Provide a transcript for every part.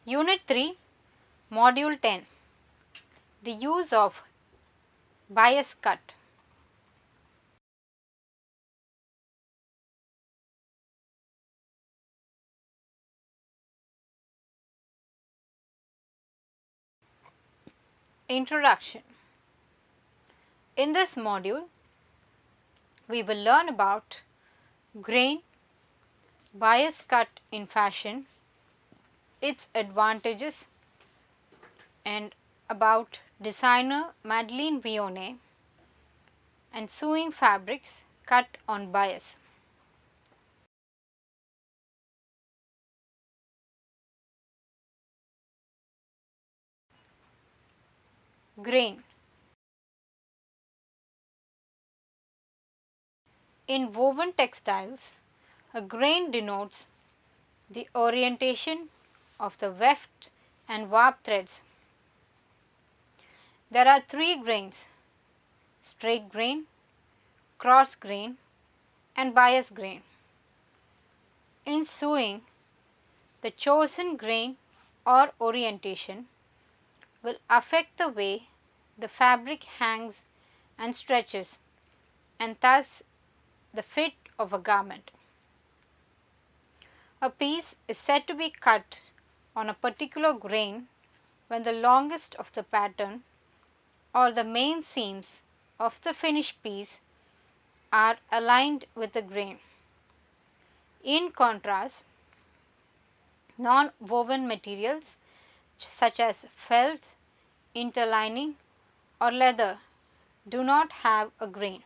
Unit 3, Module 10, the use of bias cut. Introduction. In this module, we will learn about grain, bias cut in fashion, its advantages, and about designer Madeleine Vionnet and sewing fabrics cut on bias. Grain. In woven textiles, a grain denotes the orientation of the weft and warp threads. There are three grains: straight grain, cross grain, and bias grain. In sewing, the chosen grain or orientation will affect the way the fabric hangs and stretches, and thus the fit of a garment. A piece is said to be cut on a particular grain when the longest of the pattern or the main seams of the finished piece are aligned with the grain. In contrast, non-woven materials such as felt, interlining, or leather do not have a grain.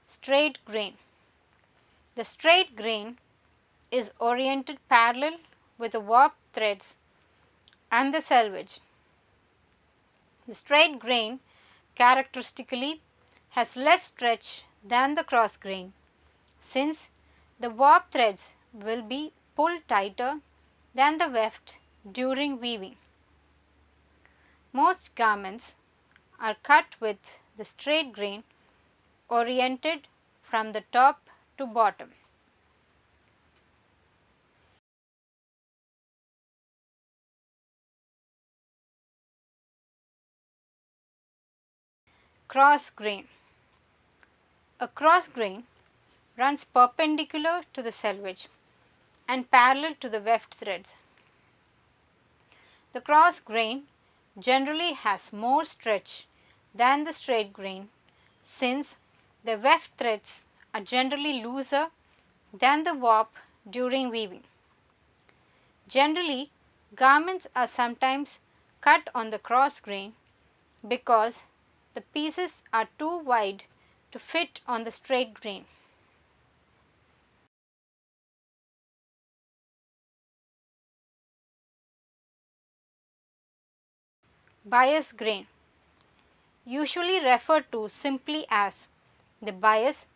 Straight grain. The straight grain is oriented parallel with the warp threads and the selvage. The straight grain characteristically has less stretch than the cross grain, since the warp threads will be pulled tighter than the weft during weaving. Most garments are cut with the straight grain oriented from the top to bottom. Cross grain. A cross grain runs perpendicular to the selvage and parallel to the weft threads. The cross grain generally has more stretch than the straight grain, since the weft threads are generally looser than the warp during weaving. Generally, garments are sometimes cut on the cross grain because the pieces are too wide to fit on the straight grain. Bias grain, usually referred to simply as the bias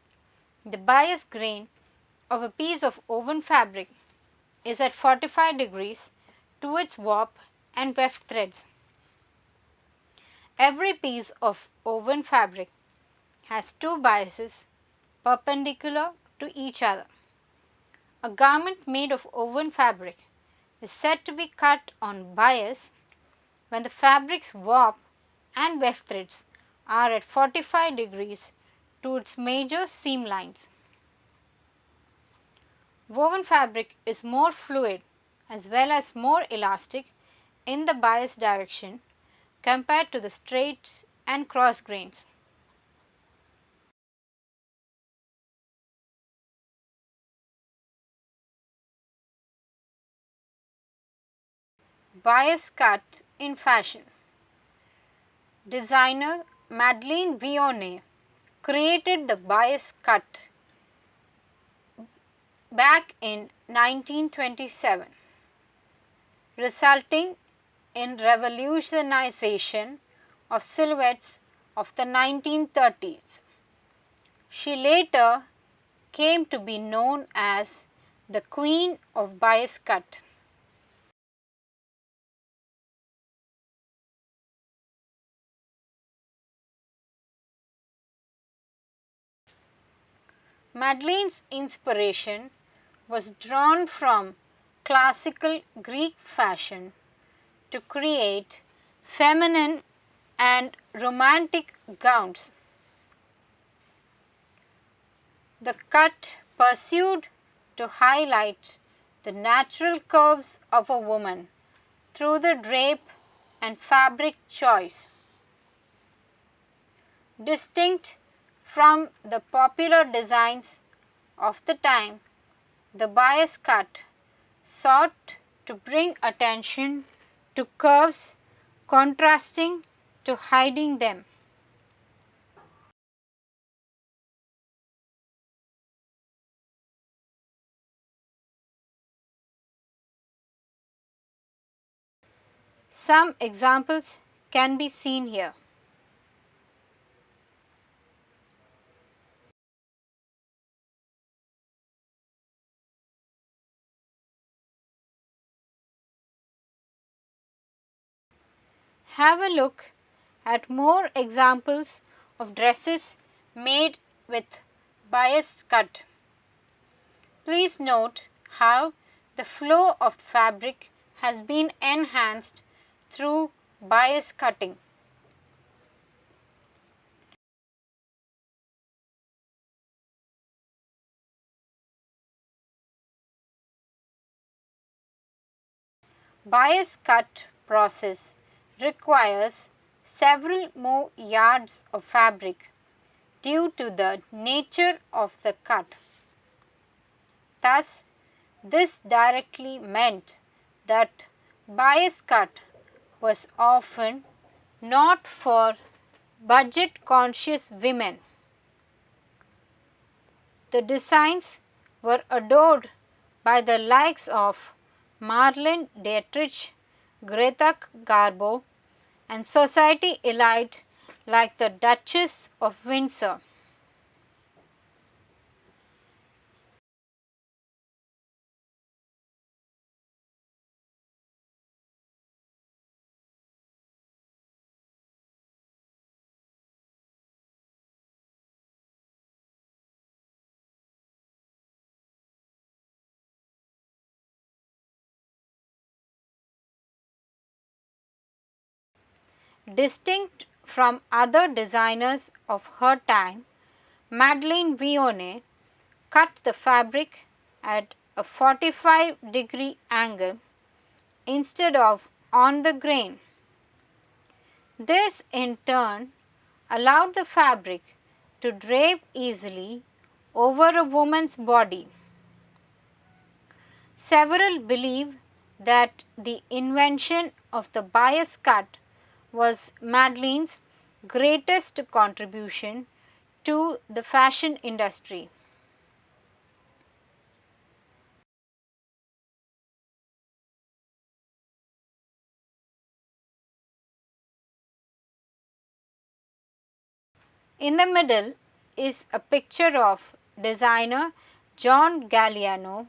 grain of a piece of woven fabric is at 45 degrees to its warp and weft threads. Every piece of woven fabric has two biases perpendicular to each other. A garment made of woven fabric is said to be cut on bias when the fabric's warp and weft threads are at 45 degrees to its major seam lines. Woven fabric is more fluid as well as more elastic in the bias direction compared to the straight and cross grains. Bias cut in fashion. Designer Madeleine Vionnet created the bias cut back in 1927, resulting in revolutionization of silhouettes of the 1930s. She later came to be known as the queen of bias cut. Madeline's inspiration was drawn from classical Greek fashion to create feminine and romantic gowns. The cut pursued to highlight the natural curves of a woman through the drape and fabric choice. Distinct from the popular designs of the time, the bias cut sought to bring attention to curves contrasting to hiding them. Some examples can be seen here. Have a look at more examples of dresses made with bias cut. Please note how the flow of fabric has been enhanced through bias cutting. Bias cut process requires several more yards of fabric due to the nature of the cut. Thus, this directly meant that bias cut was often not for budget conscious women. The designs were adored by the likes of Marlene Dietrich, Greta Garbo, and society elite like the Duchess of Windsor. Distinct from other designers of her time, Madeleine Vionnet cut the fabric at a 45-degree angle instead of on the grain. This in turn allowed the fabric to drape easily over a woman's body. Several believe that the invention of the bias cut was Madeleine's greatest contribution to the fashion industry. In the middle is a picture of designer John Galliano,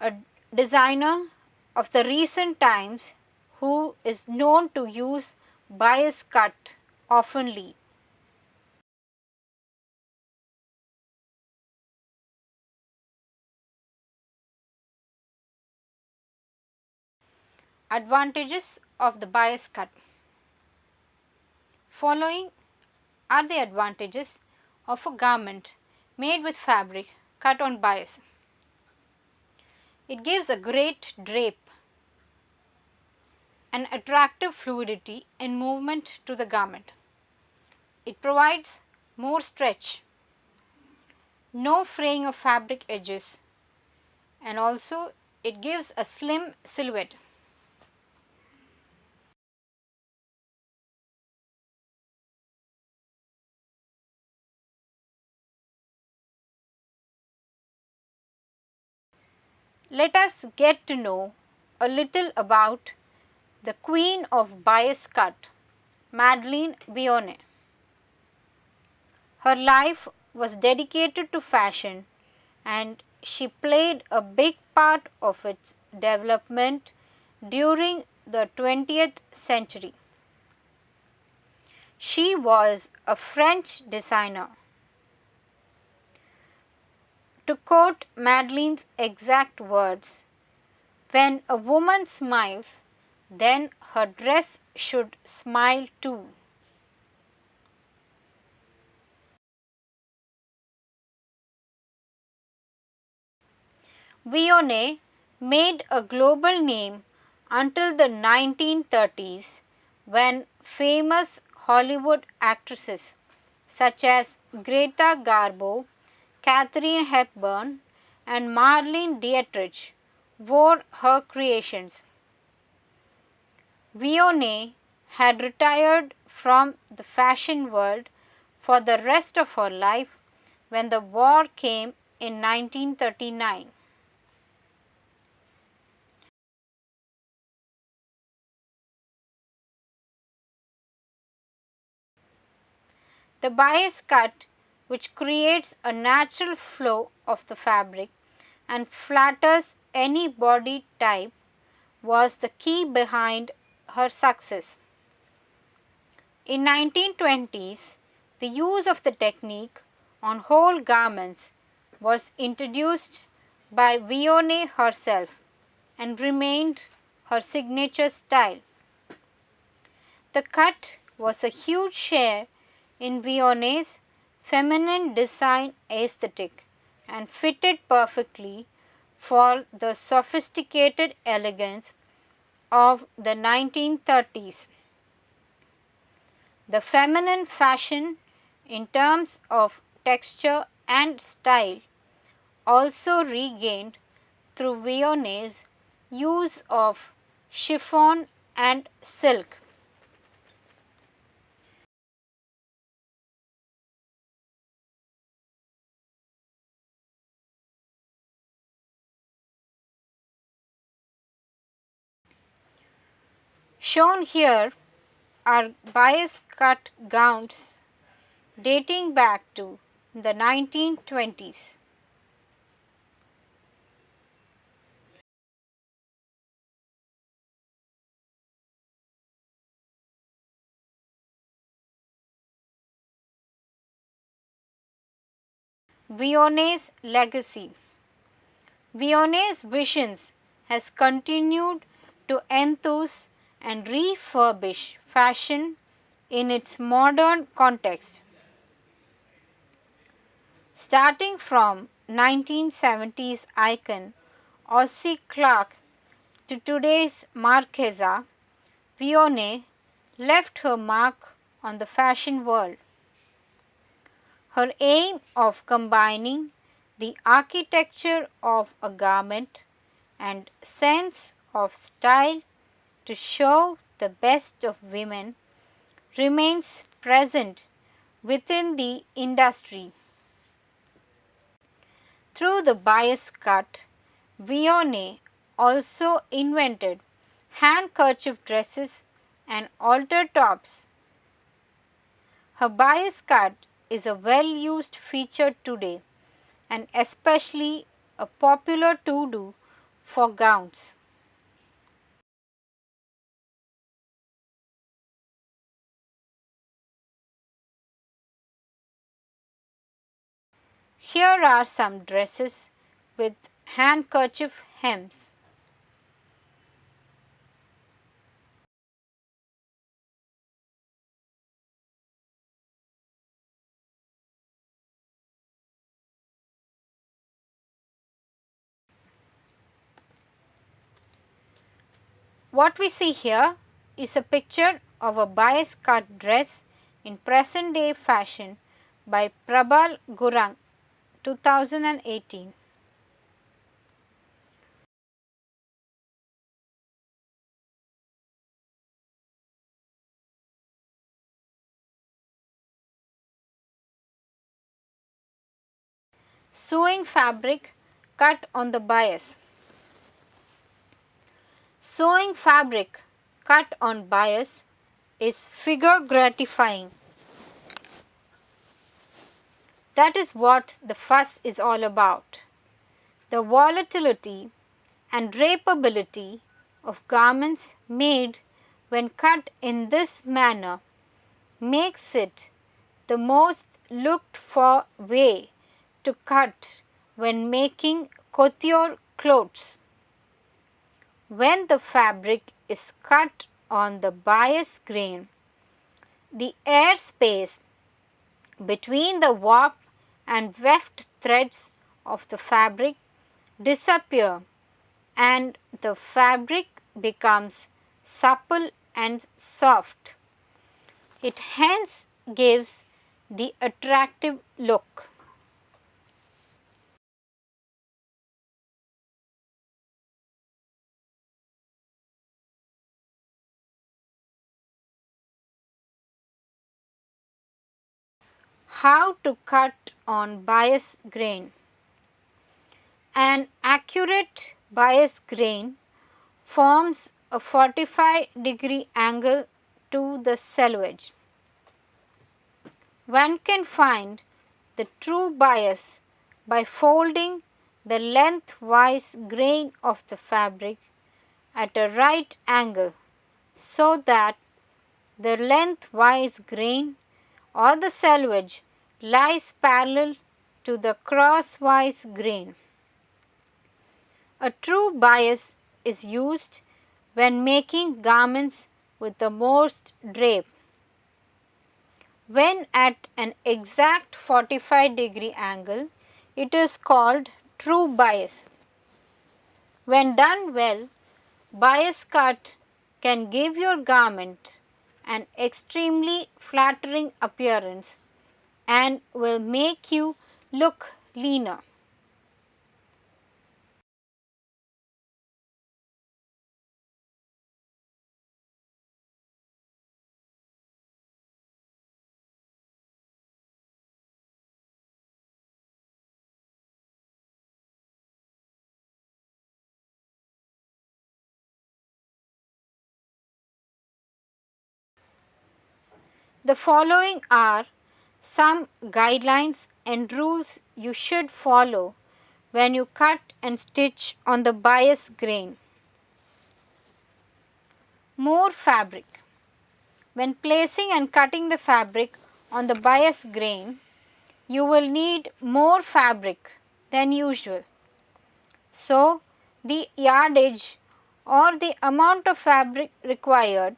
a designer of the recent times who is known to use bias cut oftenly. Advantages of the bias cut. Following are the advantages of a garment made with fabric cut on bias. It gives a great drape, an attractive fluidity and movement to the garment. It provides more stretch, no fraying of fabric edges, and also it gives a slim silhouette. Let us get to know a little about the queen of bias cut, Madeleine Vionnet. Her life was dedicated to fashion and she played a big part of its development during the 20th century. She was a French designer. To quote Madeleine's exact words, "When a woman smiles, then her dress should smile too." Vionnet made a global name until the 1930s when famous Hollywood actresses such as Greta Garbo, Katharine Hepburn, and Marlene Dietrich wore her creations. Vionnet had retired from the fashion world for the rest of her life when the war came in 1939. The bias cut, which creates a natural flow of the fabric and flatters any body type, was the key behind her success. In 1920s, the use of the technique on whole garments was introduced by Vionnet herself and remained her signature style. The cut was a huge share in Vionet's feminine design aesthetic and fitted perfectly for the sophisticated elegance of the 1930s. The feminine fashion in terms of texture and style also regained through Vionet's use of chiffon and silk. Shown here are bias cut gowns dating back to the 1920s. Vionet's legacy. Vionet's visions has continued to enthuse and refurbish fashion in its modern context. Starting from 1970s icon Ossie Clark to today's Marchesa, Vionnet left her mark on the fashion world. Her aim of combining the architecture of a garment and sense of style to show the best of women remains present within the industry. Through the bias cut, Vionnet also invented handkerchief dresses and halter tops. Her bias cut is a well used feature today and especially a popular to-do for gowns. Here are some dresses with handkerchief hems. What we see here is a picture of a bias cut dress in present day fashion by Prabal Gurung, 2018. Sewing fabric cut on the bias. Sewing fabric cut on bias is figure gratifying. That is what the fuss is all about. The volatility and drapeability of garments made when cut in this manner makes it the most looked for way to cut when making couture clothes. When the fabric is cut on the bias grain, the air space between the warp and weft threads of the fabric disappear and the fabric becomes supple and soft. It hence gives the attractive look. How to cut on bias grain? An accurate bias grain forms a 45-degree angle to the selvage. One can find the true bias by folding the lengthwise grain of the fabric at a right angle so that the lengthwise grain or the selvage lies parallel to the crosswise grain. A true bias is used when making garments with the most drape. When at an exact 45-degree angle, it is called true bias. When done well, bias cut can give your garment an extremely flattering appearance and will make you look leaner. The following are some guidelines and rules you should follow when you cut and stitch on the bias grain. More fabric. When placing and cutting the fabric on the bias grain, you will need more fabric than usual. So, the yardage or the amount of fabric required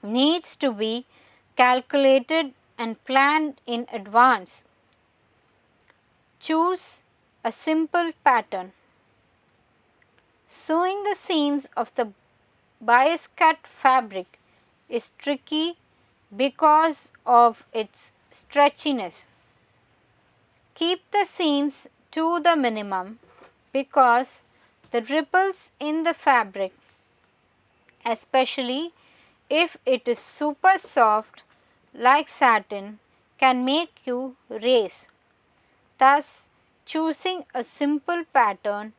needs to be calculated and planned in advance. Choose a simple pattern. Sewing the seams of the bias cut fabric is tricky because of its stretchiness. Keep the seams to the minimum because the ripples in the fabric, especially if it is super soft like satin, can make you race. Thus, choosing a simple pattern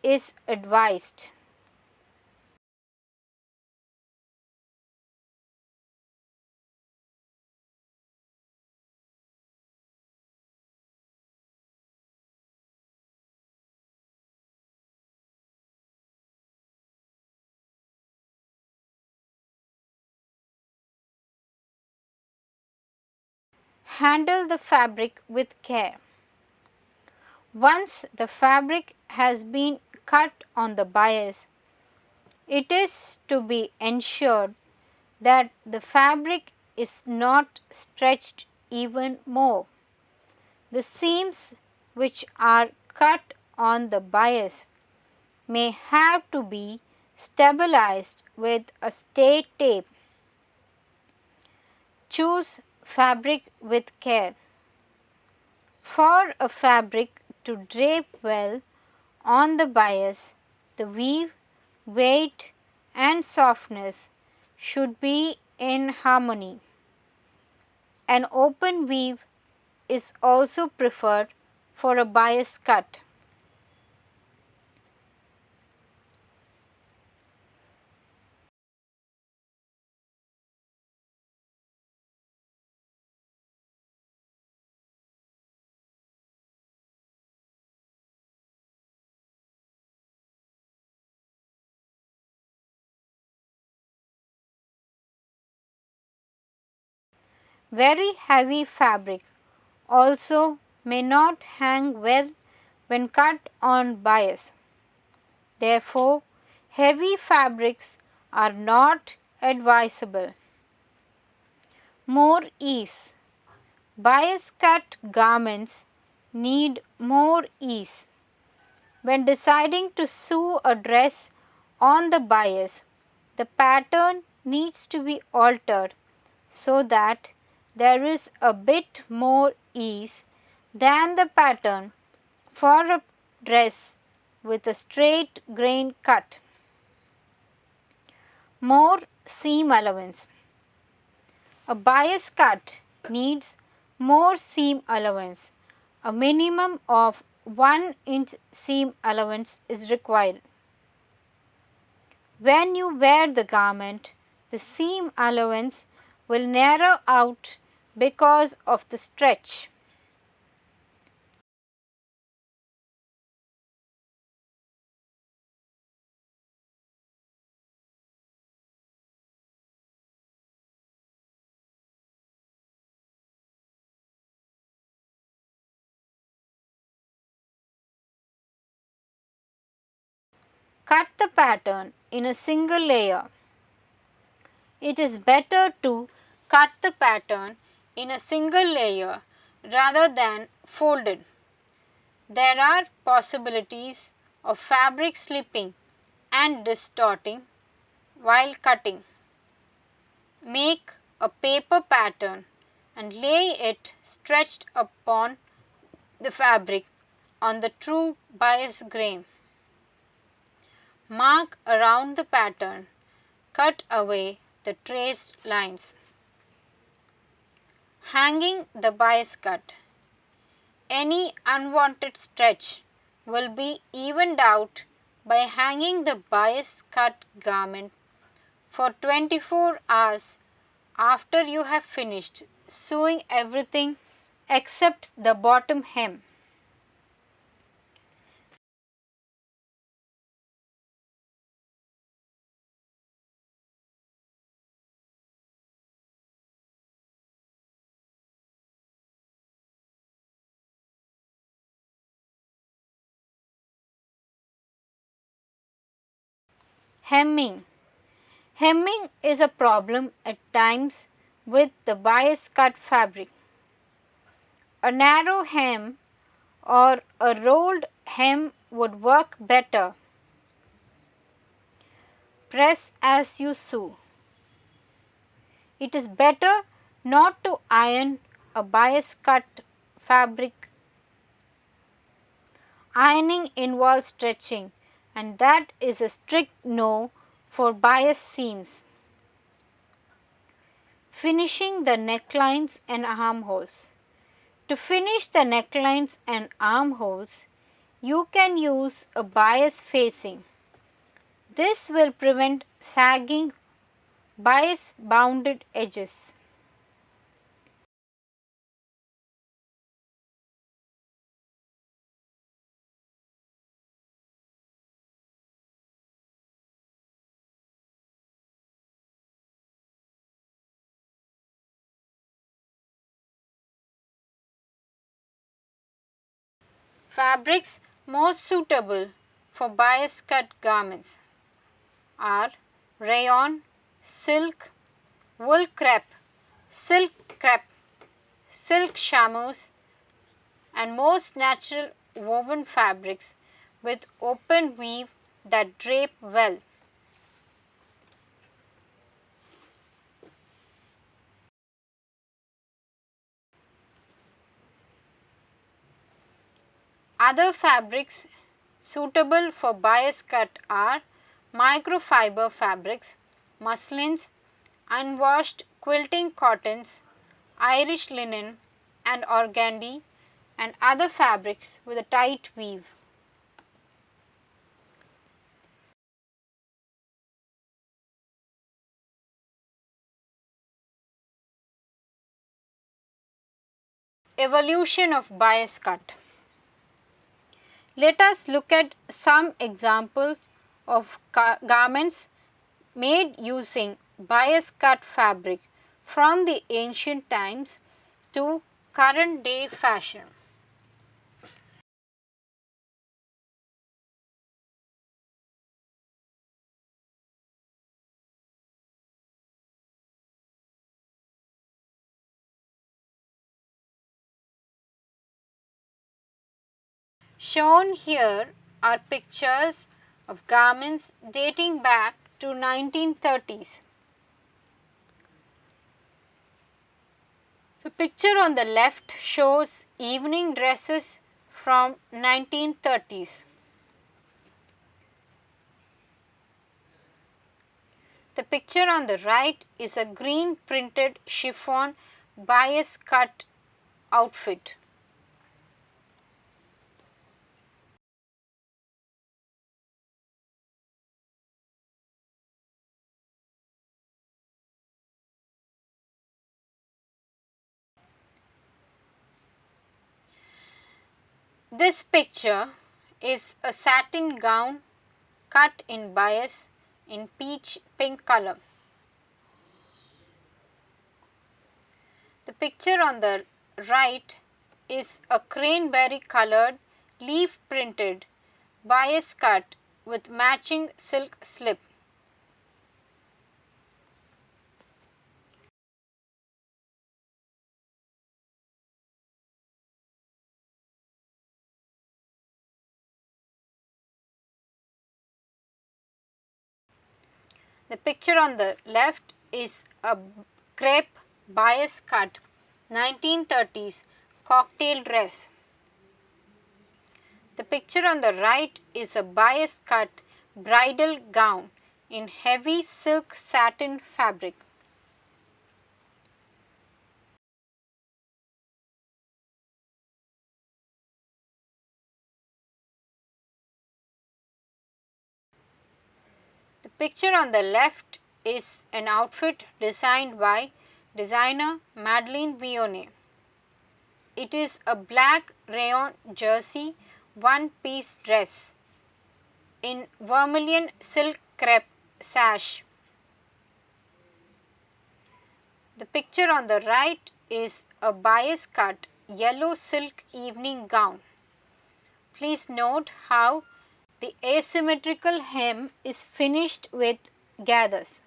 is advised. Handle the fabric with care. Once the fabric has been cut on the bias, it is to be ensured that the fabric is not stretched even more. The seams which are cut on the bias may have to be stabilized with a stay tape. Choose fabric with care. For a fabric to drape well on the bias, the weave, weight and softness should be in harmony. An open weave is also preferred for a bias cut. Very heavy fabric also may not hang well when cut on bias. Therefore, heavy fabrics are not advisable. More ease. Bias cut garments need more ease. When deciding to sew a dress on the bias, the pattern needs to be altered so that there is a bit more ease than the pattern for a dress with a straight grain cut. More seam allowance. A bias cut needs more seam allowance. A minimum of 1 inch seam allowance is required. When you wear the garment, the seam allowance will narrow out because of the stretch. Cut the pattern in a single layer. It is better to cut the pattern in a single layer rather than folded. There are possibilities of fabric slipping and distorting while cutting. Make a paper pattern and lay it stretched upon the fabric on the true bias grain. Mark around the pattern. Cut away the traced lines. Hanging the bias cut. Any unwanted stretch will be evened out by hanging the bias cut garment for 24 hours after you have finished sewing everything except the bottom hem. Hemming. Hemming is a problem at times with the bias cut fabric. A narrow hem or a rolled hem would work better. Press as you sew. It is better not to iron a bias cut fabric. Ironing involves stretching, and that is a strict no for bias seams. Finishing the necklines and armholes. To finish the necklines and armholes, you can use a bias facing. This will prevent sagging bias bounded edges. Fabrics most suitable for bias cut garments are rayon, silk, wool crepe, silk chamois, and most natural woven fabrics with open weave that drape well. Other fabrics suitable for bias cut are microfiber fabrics, muslins, unwashed quilting cottons, Irish linen and organdy, and other fabrics with a tight weave. Evolution of bias cut. Let us look at some examples of garments made using bias cut fabric from the ancient times to current day fashion. Shown here are pictures of garments dating back to 1930s. The picture on the left shows evening dresses from 1930s. The picture on the right is a green printed chiffon bias cut outfit. This picture is a satin gown cut in bias in peach pink color. The picture on the right is a cranberry colored leaf printed bias cut with matching silk slip. The picture on the left is a crepe bias cut 1930s cocktail dress. The picture on the right is a bias cut bridal gown in heavy silk satin fabric. The picture on the left is an outfit designed by designer Madeleine Vionnet. It is a black rayon jersey one-piece dress in vermilion silk crepe sash. The picture on the right is a bias cut yellow silk evening gown. Please note how the asymmetrical hem is finished with gathers.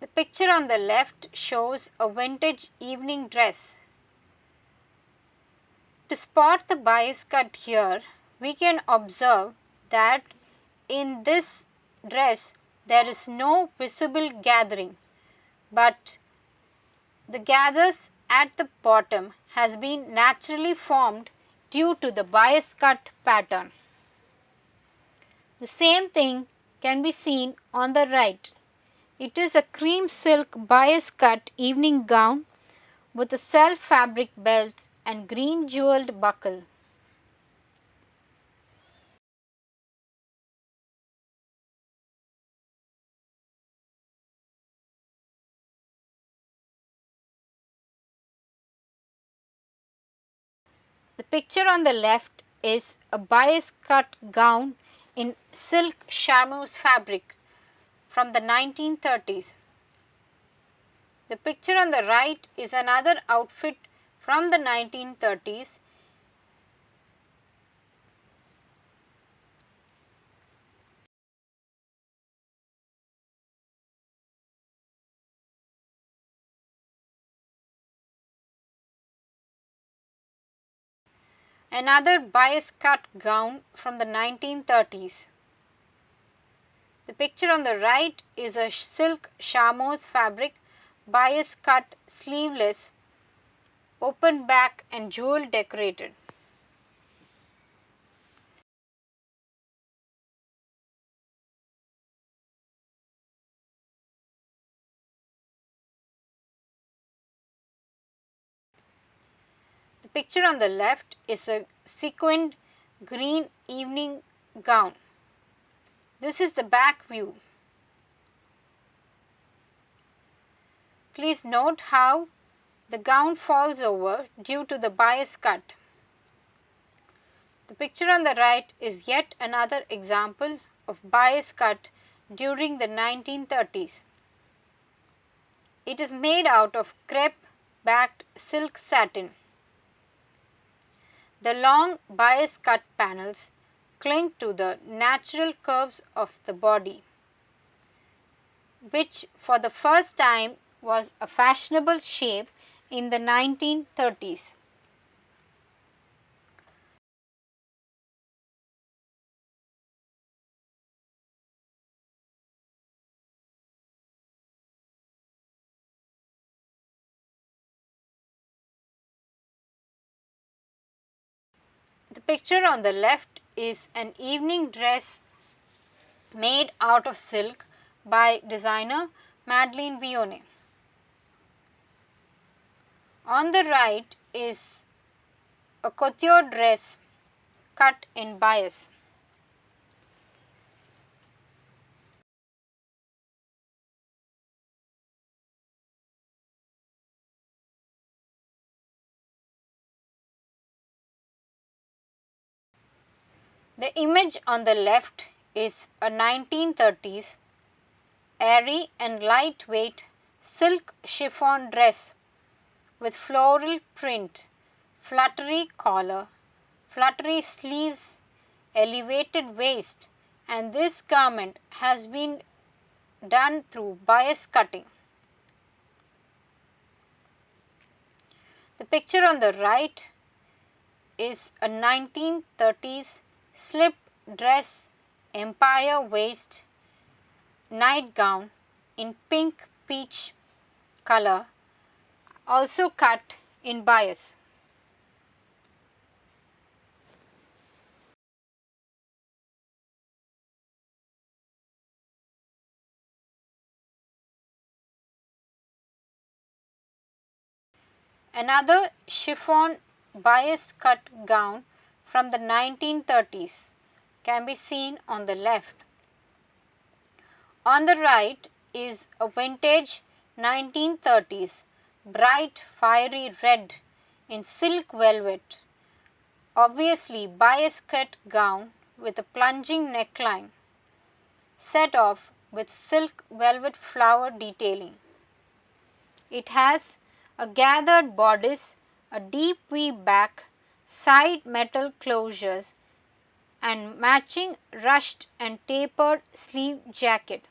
The picture on the left shows a vintage evening dress. To spot the bias cut here, we can observe that in this dress there is no visible gathering, but the gathers at the bottom has been naturally formed due to the bias cut pattern. The same thing can be seen on the right. It is a cream silk bias cut evening gown with a self fabric belt and green jeweled buckle. The picture on the left is a bias cut gown in silk chamois fabric from the 1930s. The picture on the right is another outfit from the 1930s. Another bias cut gown from the 1930s. The picture on the right is a silk chamois fabric bias cut sleeveless, open back and jewel decorated. The picture on the left is a sequined green evening gown. This is the back view. Please note how the gown falls over due to the bias cut. The picture on the right is yet another example of bias cut during the 1930s. It is made out of crepe backed silk satin. The long bias cut panels cling to the natural curves of the body, which for the first time was a fashionable shape in the 1930s. The picture on the left is an evening dress made out of silk by designer Madeleine Vionnet. On the right is a couture dress cut in bias. The image on the left is a 1930s airy and lightweight silk chiffon dress with floral print, fluttery collar, fluttery sleeves, elevated waist, and this garment has been done through bias cutting. The picture on the right is a 1930s slip dress empire waist nightgown in pink peach color, also cut in bias. Another chiffon bias cut gown from the 1930s can be seen on the left. On the right is a vintage 1930s bright fiery red in silk velvet, obviously bias cut gown with a plunging neckline, set off with silk velvet flower detailing. It has a gathered bodice, a deep V back, side metal closures, and matching rushed and tapered sleeve jacket.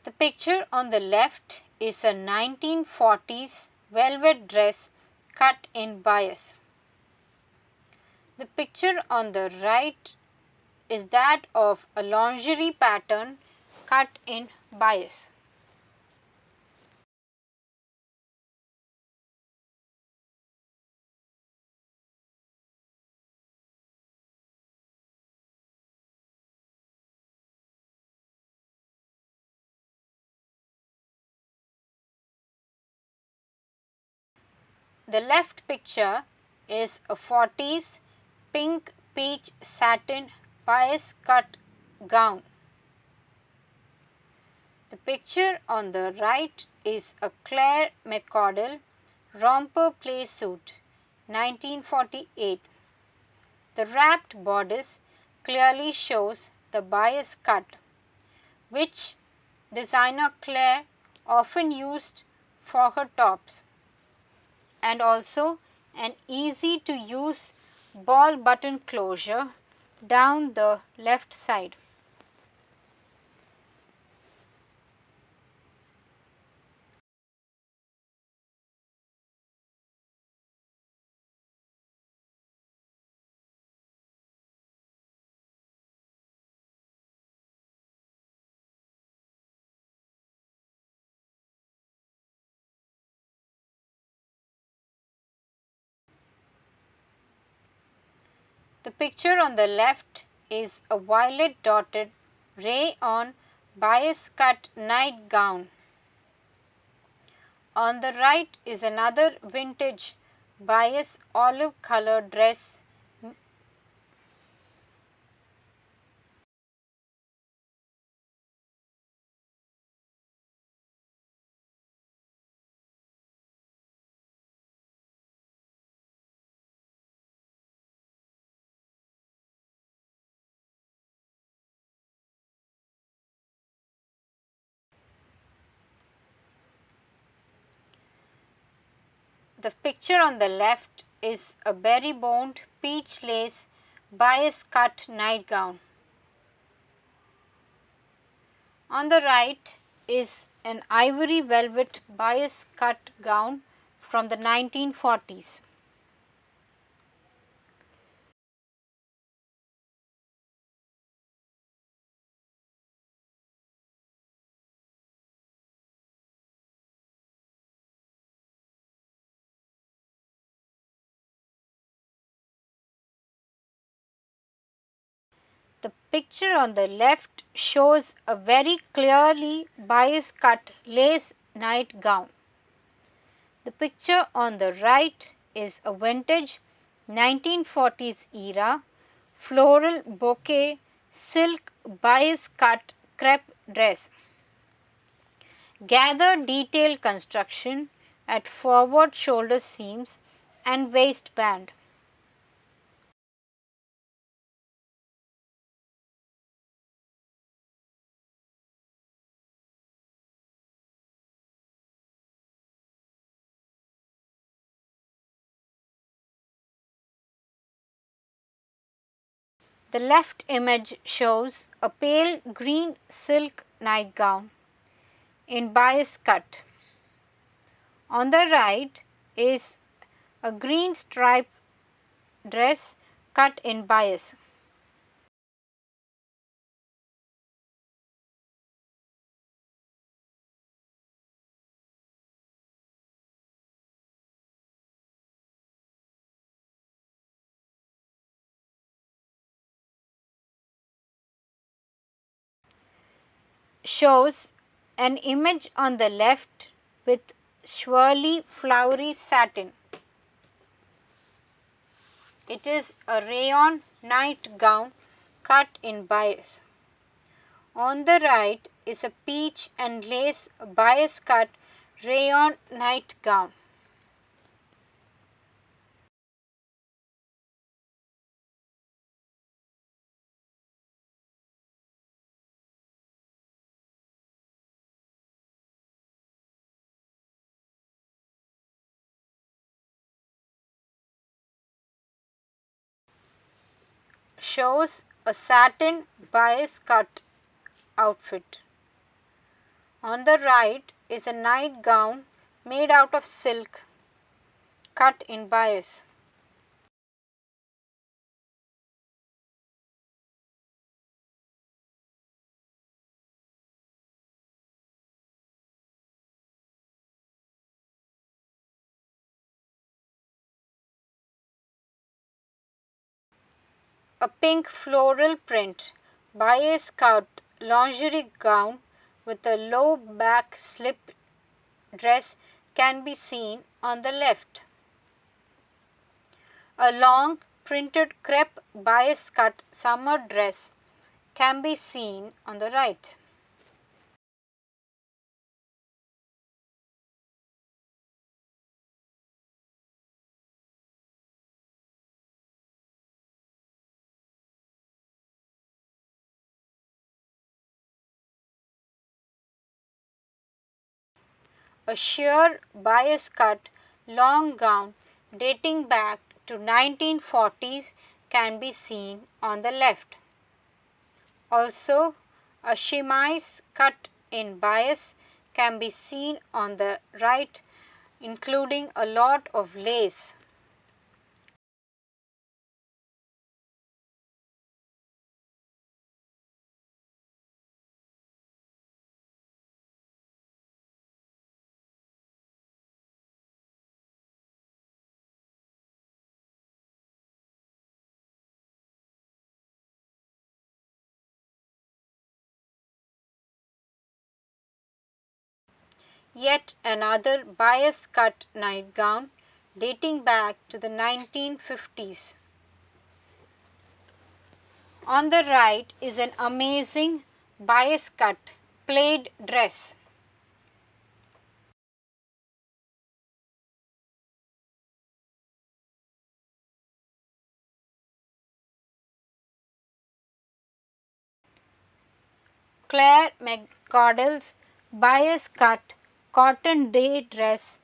The picture on the left is a 1940s velvet dress cut in bias. The picture on the right is that of a lingerie pattern cut in bias. The left picture is a 40s pink peach satin bias cut gown. The picture on the right is a Claire McCardell romper play suit 1948. The wrapped bodice clearly shows the bias cut, which designer Claire often used for her tops, and also an easy to use ball button closure down the left side. The picture on the left is a violet dotted rayon bias cut nightgown. On the right is another vintage bias olive color dress. The picture on the left is a berry boned peach lace bias cut nightgown. On the right is an ivory velvet bias cut gown from the 1940s. The picture on the left shows a very clearly bias cut lace nightgown. The picture on the right is a vintage 1940s era floral bouquet silk bias cut crepe dress. Gather detail construction at forward shoulder seams and waistband. The left image shows a pale green silk nightgown in bias cut. On the right is a green stripe dress cut in bias. Shows an image on the left with swirly flowery satin. It is a rayon nightgown cut in bias. On the right is a peach and lace bias cut rayon nightgown. Shows a satin bias cut outfit. On the right is a nightgown made out of silk cut in bias. A pink floral print bias cut lingerie gown with a low back slip dress can be seen on the left. A long printed crepe bias cut summer dress can be seen on the right. A sheer bias cut long gown dating back to 1940s can be seen on the left. Also, a chemise cut in bias can be seen on the right, including a lot of lace. Yet another bias cut nightgown dating back to the 1950s. On the right is an amazing bias cut plaid dress. Claire McCardle's bias cut cotton day dress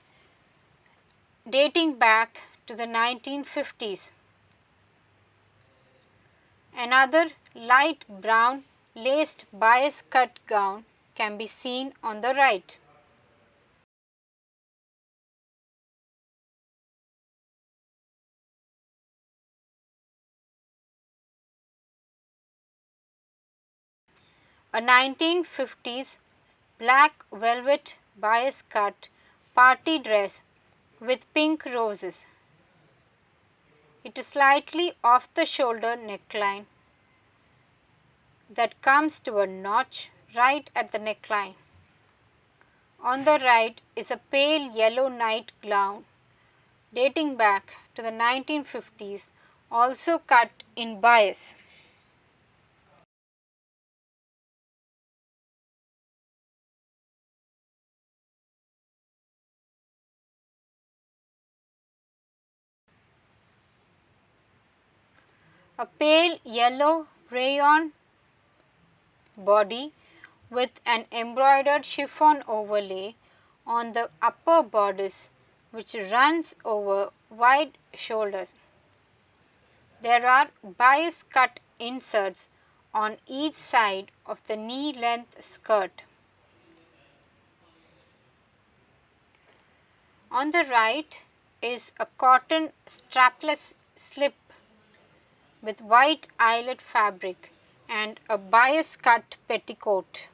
dating back to the 1950s. Another light brown laced bias cut gown can be seen on the right. A 1950s black velvet bias cut party dress with pink roses. It is slightly off the shoulder neckline that comes to a notch right at the neckline. On the right is a pale yellow nightgown dating back to the 1950s, also cut in bias. A pale yellow rayon body with an embroidered chiffon overlay on the upper bodice which runs over wide shoulders. There are bias cut inserts on each side of the knee length skirt. On the right is a cotton strapless slip with white eyelet fabric and a bias cut petticoat.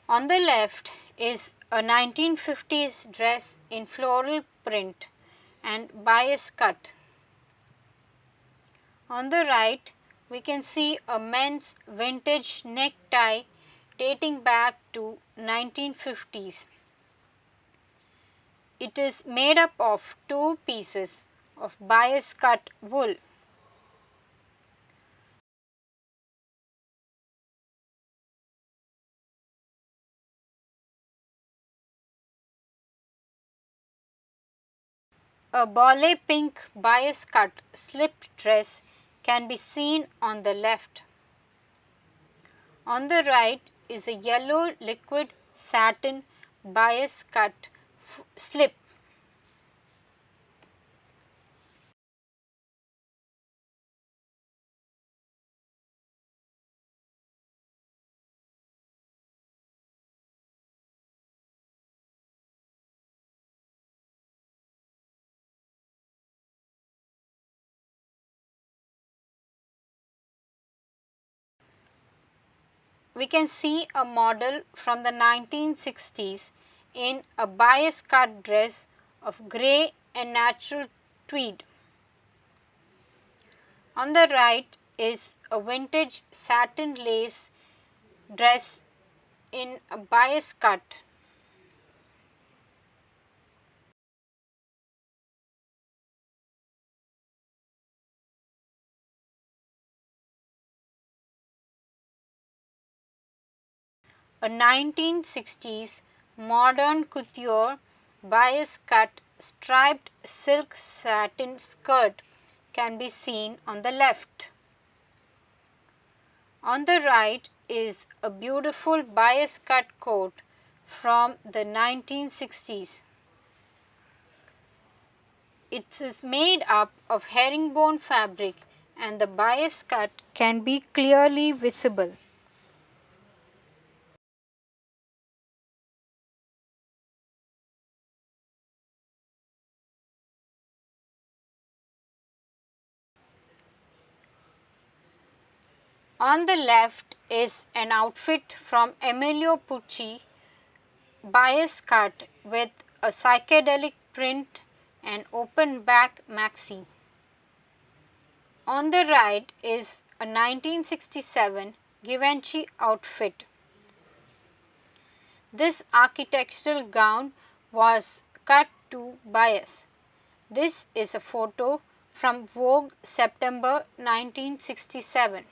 On the left is a 1950s dress in floral print and bias cut. On the right, we can see a men's vintage necktie dating back to 1950s. It is made up of two pieces of bias cut wool. A ballet pink bias cut slip dress can be seen on the left. On the right is a yellow liquid satin bias cut slip. We can see a model from the 1960s in a bias cut dress of grey and natural tweed. On the right is a vintage satin lace dress in a bias cut. A 1960s modern couture bias cut striped silk satin skirt can be seen on the left. On the right is a beautiful bias cut coat from the 1960s. It is made up of herringbone fabric and the bias cut can be clearly visible. On the left is an outfit from Emilio Pucci bias cut with a psychedelic print and open back maxi. On the right is a 1967 Givenchy outfit. This architectural gown was cut to bias. This is a photo from Vogue September 1967.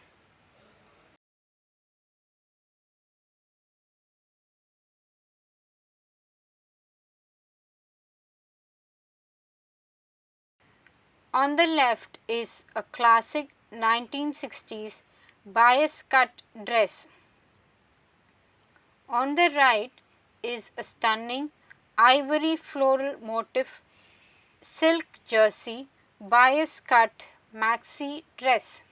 On the left is a classic 1960s bias cut dress. On the right is a stunning ivory floral motif silk jersey bias cut maxi dress.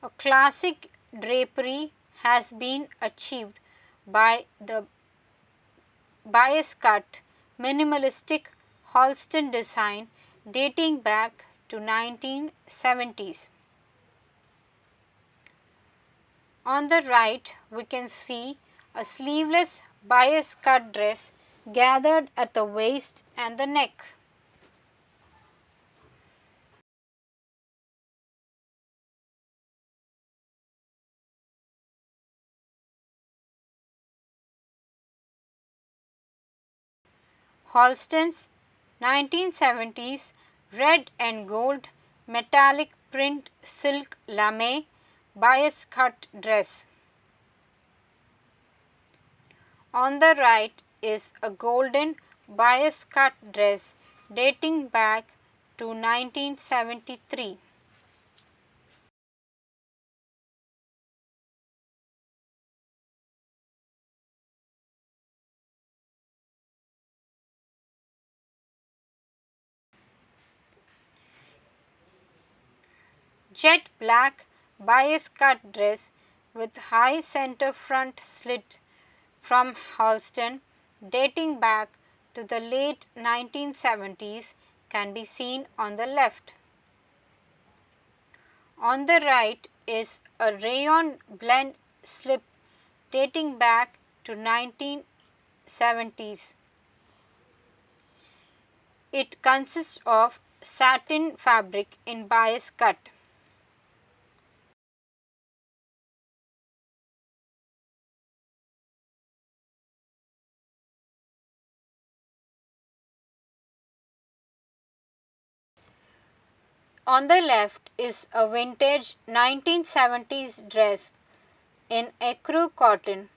A classic drapery has been achieved by the bias cut minimalistic Halston design dating back to 1970s. On the right we can see a sleeveless bias cut dress gathered at the waist and the neck. Halston's 1970s red and gold metallic print silk lame bias cut dress. On the right is a golden bias cut dress dating back to 1973. Jet black bias cut dress with high center front slit from Halston dating back to the late 1970s can be seen on the left. On the right is a rayon blend slip dating back to 1970s. It consists of satin fabric in bias cut. On the left is a vintage 1970s dress in ecru cotton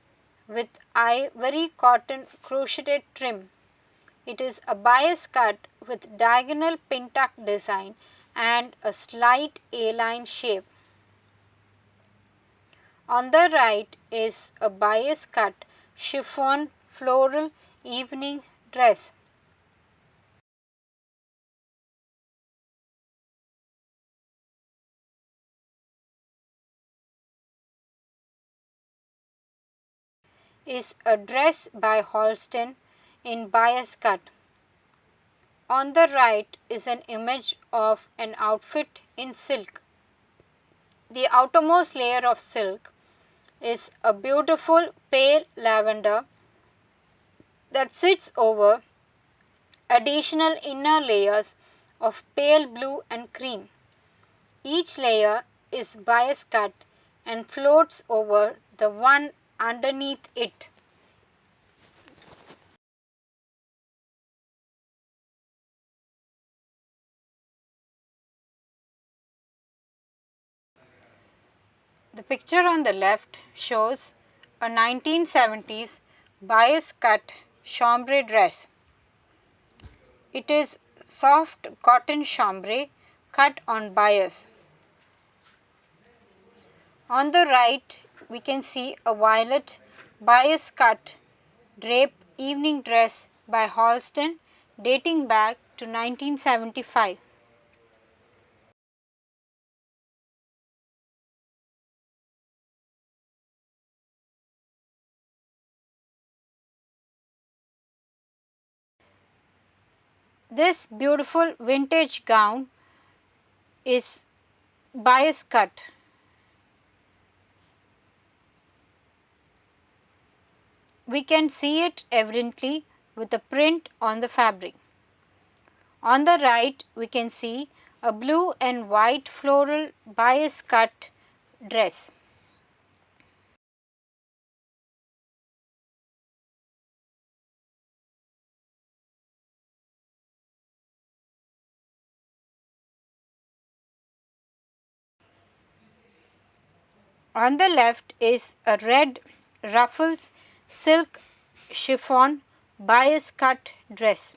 with ivory cotton crocheted trim. It is a bias cut with diagonal pin tuck design and a slight A-line shape. On the right is a bias cut chiffon floral evening dress. Is a dress by Halston in bias cut. On the right is an image of an outfit in silk. The outermost layer of silk is a beautiful pale lavender that sits over additional inner layers of pale blue and cream. Each layer is bias cut and floats over the one underneath it. The picture on the left shows a 1970s bias cut chambray dress. It is soft cotton chambray cut on bias. On the right we can see a violet bias cut drape evening dress by Halston dating back to 1975. This beautiful vintage gown is bias cut. We can see it evidently with a print on the fabric. On the right, we can see a blue and white floral bias cut dress. On the left is a red ruffles silk chiffon bias cut dress.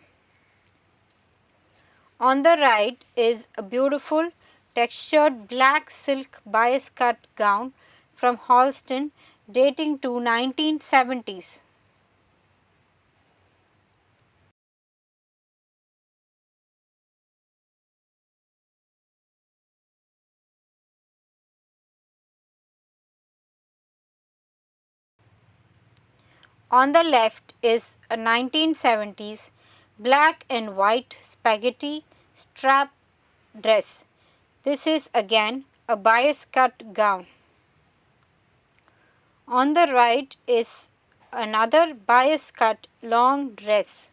On the right is a beautiful textured black silk bias cut gown from Halston dating to 1970s. On the left is a 1970s black and white spaghetti strap dress. This is again a bias cut gown. On the right is another bias cut long dress.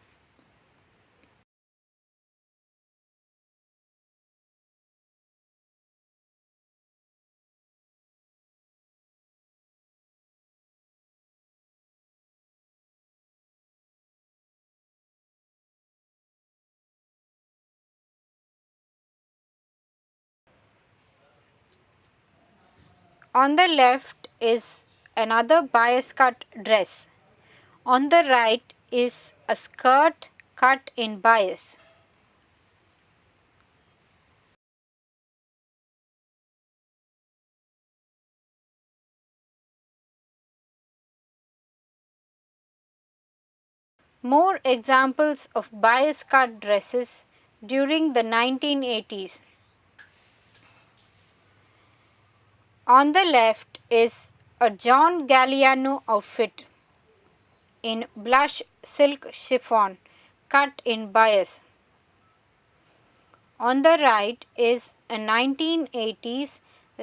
On the left is another bias cut dress. On the right is a skirt cut in bias. More examples of bias cut dresses during the 1980s. On the left is a John Galliano outfit in blush silk chiffon cut in bias. On the right is a 1980s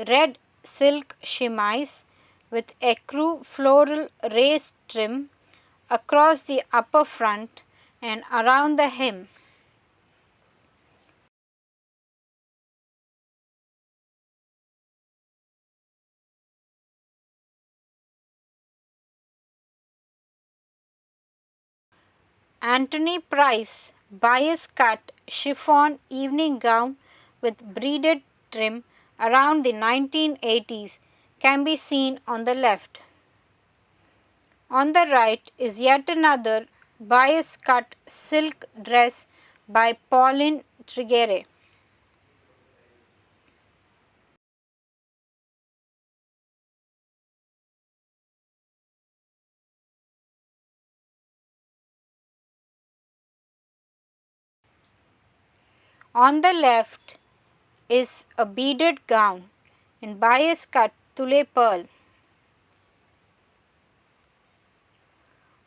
red silk chemise with ecru floral lace trim across the upper front and around the hem. Anthony Price bias cut chiffon evening gown with braided trim around the 1980s can be seen on the left. On the right is yet another bias cut silk dress by Pauline Trigere. On the left is a beaded gown in bias cut Tule pearl.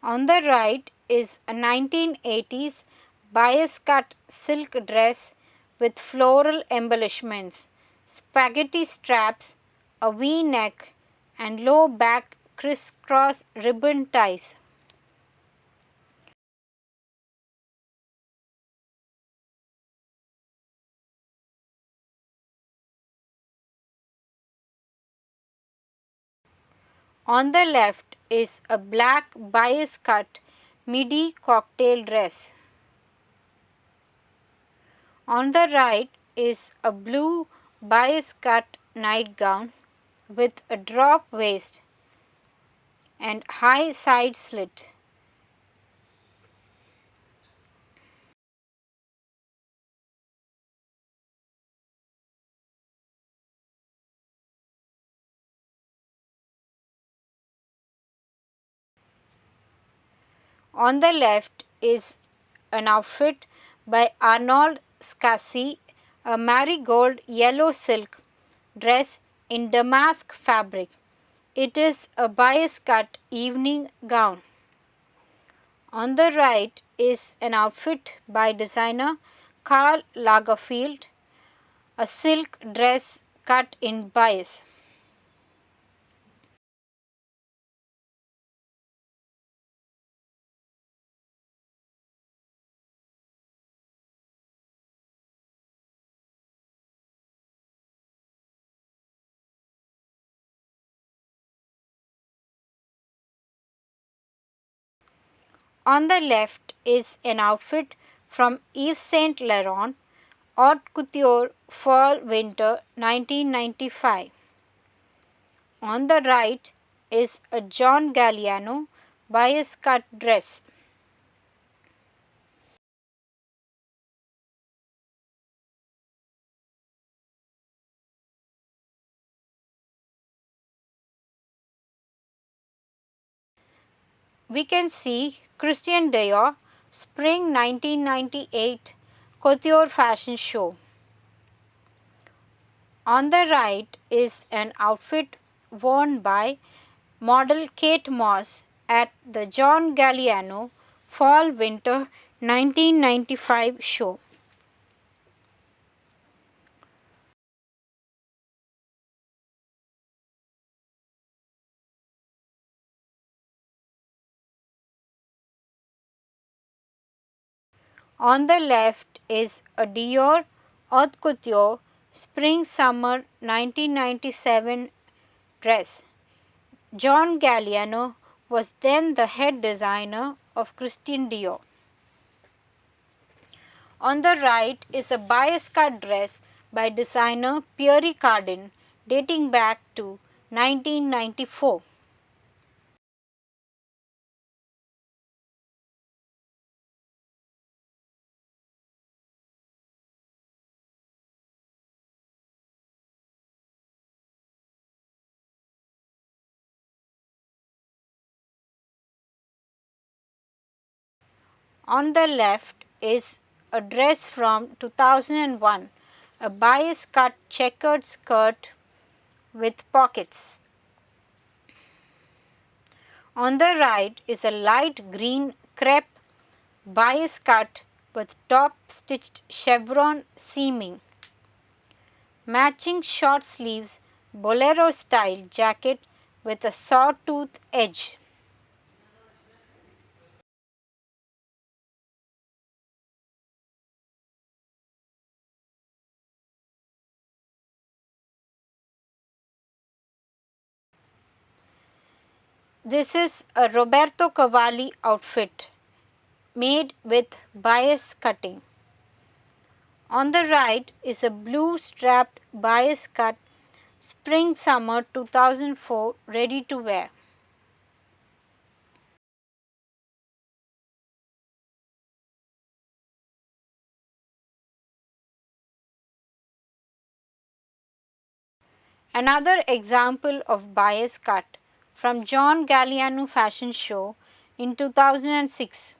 On the right is a 1980s bias cut silk dress with floral embellishments, spaghetti straps, a V neck, and low back crisscross ribbon ties. On the left is a black bias cut midi cocktail dress. On the right is a blue bias cut nightgown with a drop waist and high side slit. On the left is an outfit by Arnold Scassi, a marigold yellow silk dress in damask fabric. It is a bias cut evening gown. On the right is an outfit by designer Karl Lagerfeld, a silk dress cut in bias. On the left is an outfit from Yves Saint Laurent, Haute Couture Fall Winter 1995. On the right is a John Galliano bias cut dress. We can see Christian Dior Spring 1998 Couture Fashion Show. On the right is an outfit worn by model Kate Moss at the John Galliano Fall Winter 1995 show. On the left is a Dior Haute Couture Spring Summer 1997 dress. John Galliano was then the head designer of Christian Dior. On the right is a bias cut dress by designer Pierre Cardin dating back to 1994. On the left is a dress from 2001, a bias cut checkered skirt with pockets. On the right is a light green crepe bias cut with top stitched chevron seaming. Matching short sleeves bolero style jacket with a sawtooth edge. This is a Roberto Cavalli outfit made with bias cutting. On the right is a blue strapped bias cut spring summer 2004 ready to wear. Another example of bias cut from John Galliano fashion show in 2006.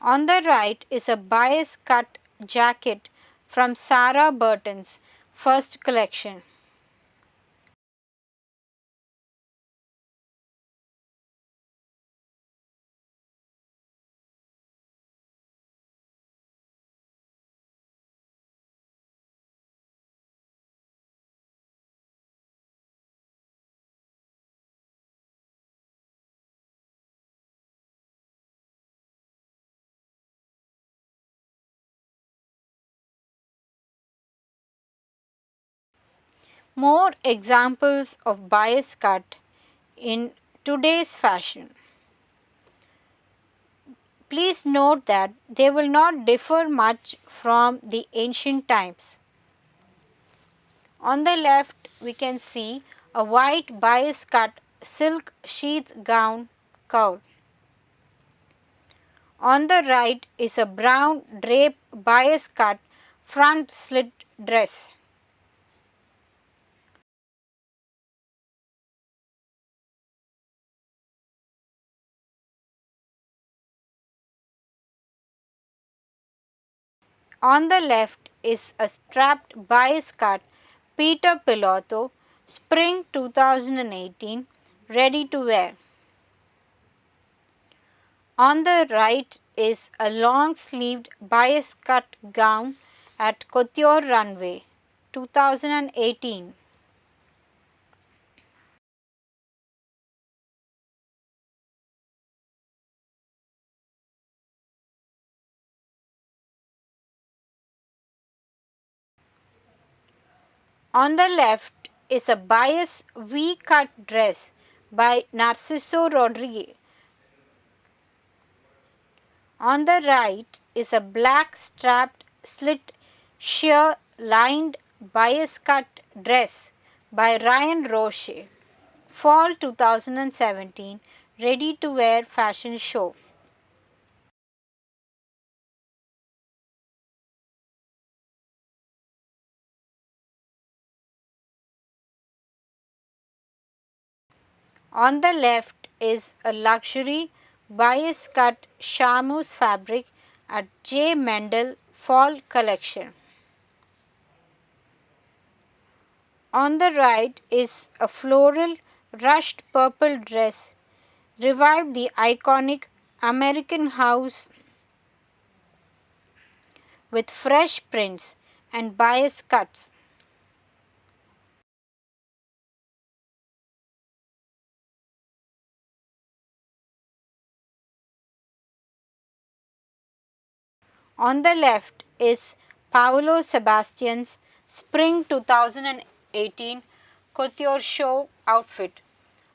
On the right is a bias cut jacket from Sarah Burton's first collection. More examples of bias cut in today's fashion. Please note that they will not differ much from the ancient times. On the left, we can see a white bias cut silk sheath gown cowl. On the right is a brown drape bias cut front slit dress. On the left is a strapped bias cut Peter Pilotto Spring 2018 ready to wear. On the right is a long-sleeved bias cut gown at Couture Runway, 2018. On the left is a bias V-cut dress by Narciso Rodriguez. On the right is a black strapped slit sheer lined bias cut dress by Ryan Roche. Fall 2017 ready to wear fashion show. On the left is a luxury bias cut charmeuse fabric at J. Mendel Fall Collection. On the right is a floral rushed purple dress, revived the iconic American house with fresh prints and bias cuts. On the left is Paolo Sebastian's Spring 2018 Couture Show outfit,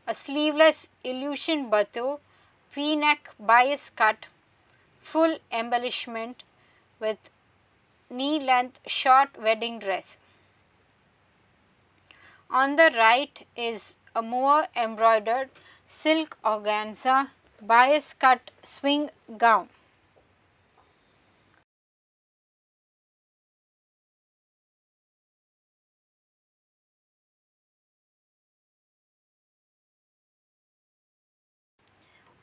a sleeveless illusion bateau, V-neck bias cut, full embellishment with knee-length short wedding dress. On the right is a moire embroidered silk organza bias cut swing gown.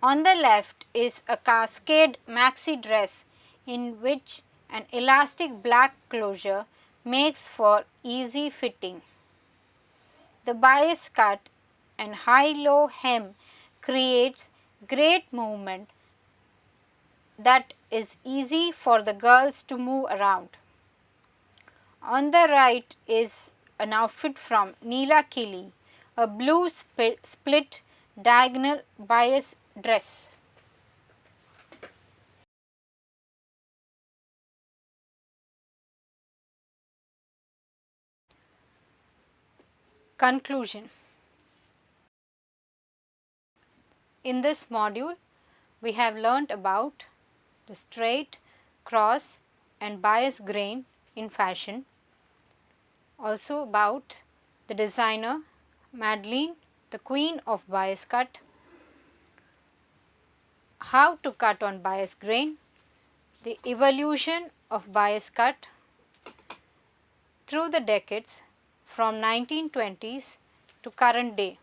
On the left is a cascade maxi dress in which an elastic black closure makes for easy fitting. The bias cut and high-low hem creates great movement that is easy for the girls to move around. On the right is an outfit from Neela Kili, a blue split diagonal bias dress. Conclusion. In this module, we have learnt about the straight, cross and bias grain in fashion, also about the designer Madeline, the queen of bias cut, how to cut on bias grain, the evolution of bias cut through the decades from 1920s to current day.